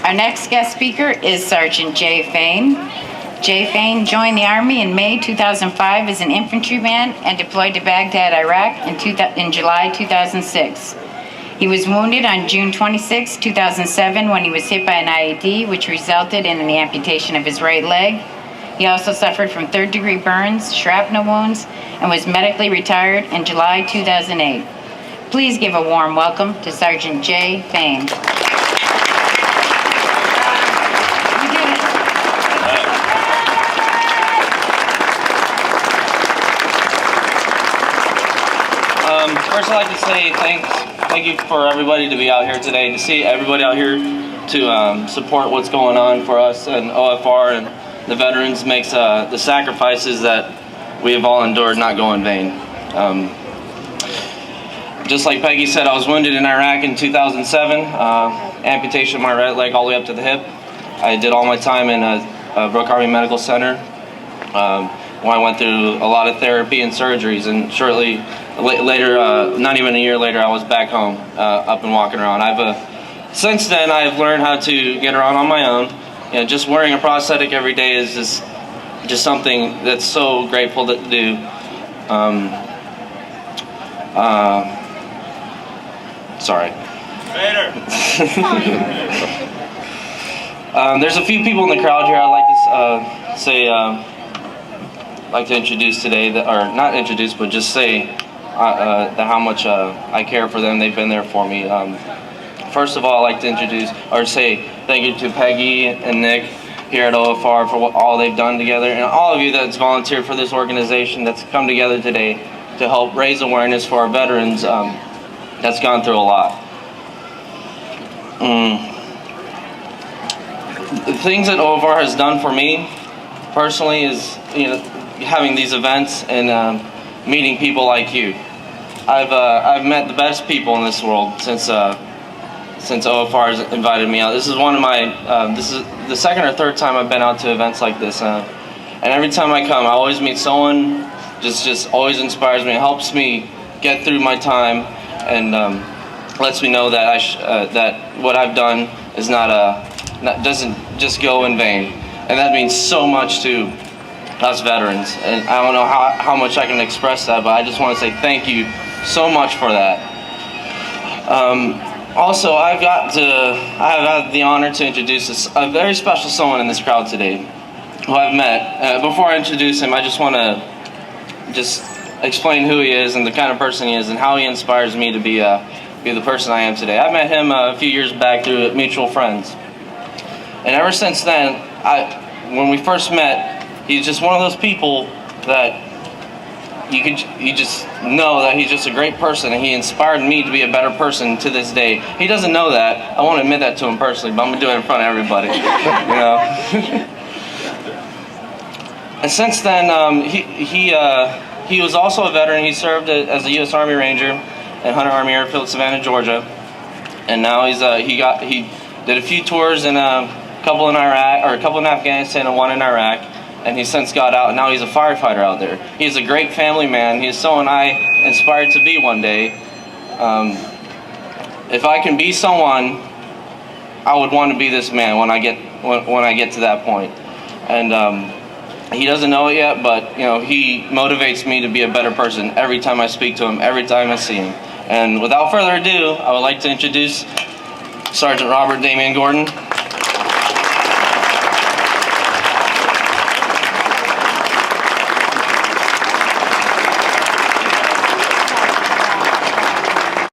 Our next guest speaker is Sergeant J. Fain. J. Fain joined the Army in May 2005 as an infantryman and deployed to Baghdad, Iraq in July 2006. He was wounded on June 26, 2007 when he was hit by an IED, which resulted in the amputation of his right leg. He also suffered from third-degree burns, shrapnel wounds, and was medically retired in July 2008. Please give a warm welcome to Sergeant J. Fain. First, I'd like to say thank you for everybody to be out here today, to see everybody out here to support what's going on for us and OFR and the veterans makes the sacrifices that we have all endured not go in vain. Just like Peggy said, I was wounded in Iraq in 2007, amputation of my right leg all the way up to the hip. I did all my time in Brooke Army Medical Center. When I went through a lot of therapy and surgeries, and shortly later, not even a year later, I was back home, up and walking around. Since then, I've learned how to get around on my own. You know, just wearing a prosthetic every day is just something that's so grateful to do. Sorry. There's a few people in the crowd here I'd like to introduce today, or not introduce, but just say how much I care for them. They've been there for me. First of all, I'd like to introduce, or say thank you to Peggy and Nick here at OFR for all they've done together, and all of you that's volunteered for this organization that's come together today to help raise awareness for our veterans that's gone through a lot. The things that OFR has done for me personally is, having these events and meeting people like you. I've met the best people in this world since OFR has invited me out. This is one of my this is the second or third time I've been out to events like this, and every time I come, I always meet someone just always inspires me. It helps me get through my time and lets me know that that what I've done is doesn't just go in vain, and that means so much to us veterans. And I don't know how much I can express that, but I just want to say thank you so much for that. Also, I have had the honor to introduce a very special someone in this crowd today who I've met. Before I introduce him, I just want to explain who he is and the kind of person he is and how he inspires me to be the person I am today. I met him a few years back through mutual friends, and ever since then, when we first met, he's just one of those people that you just know that he's just a great person, and he inspired me to be a better person to this day. He doesn't know that. I won't admit that to him personally, but I'm gonna do it in front of everybody. And since then, he was also a veteran. He served as a U.S. Army Ranger at Hunter Army Airfield, Savannah, Georgia, and now he did a few tours in a couple in Iraq, or a couple in Afghanistan, and one in Iraq. And he since got out, and now he's a firefighter out there. He's a great family man. He's someone I aspired to be one day. If I can be someone, I would want to be this man when I get to that point. And he doesn't know it yet, but he motivates me to be a better person every time I speak to him, every time I see him. And without further ado, I would like to introduce Sergeant Robert Damian Gordon.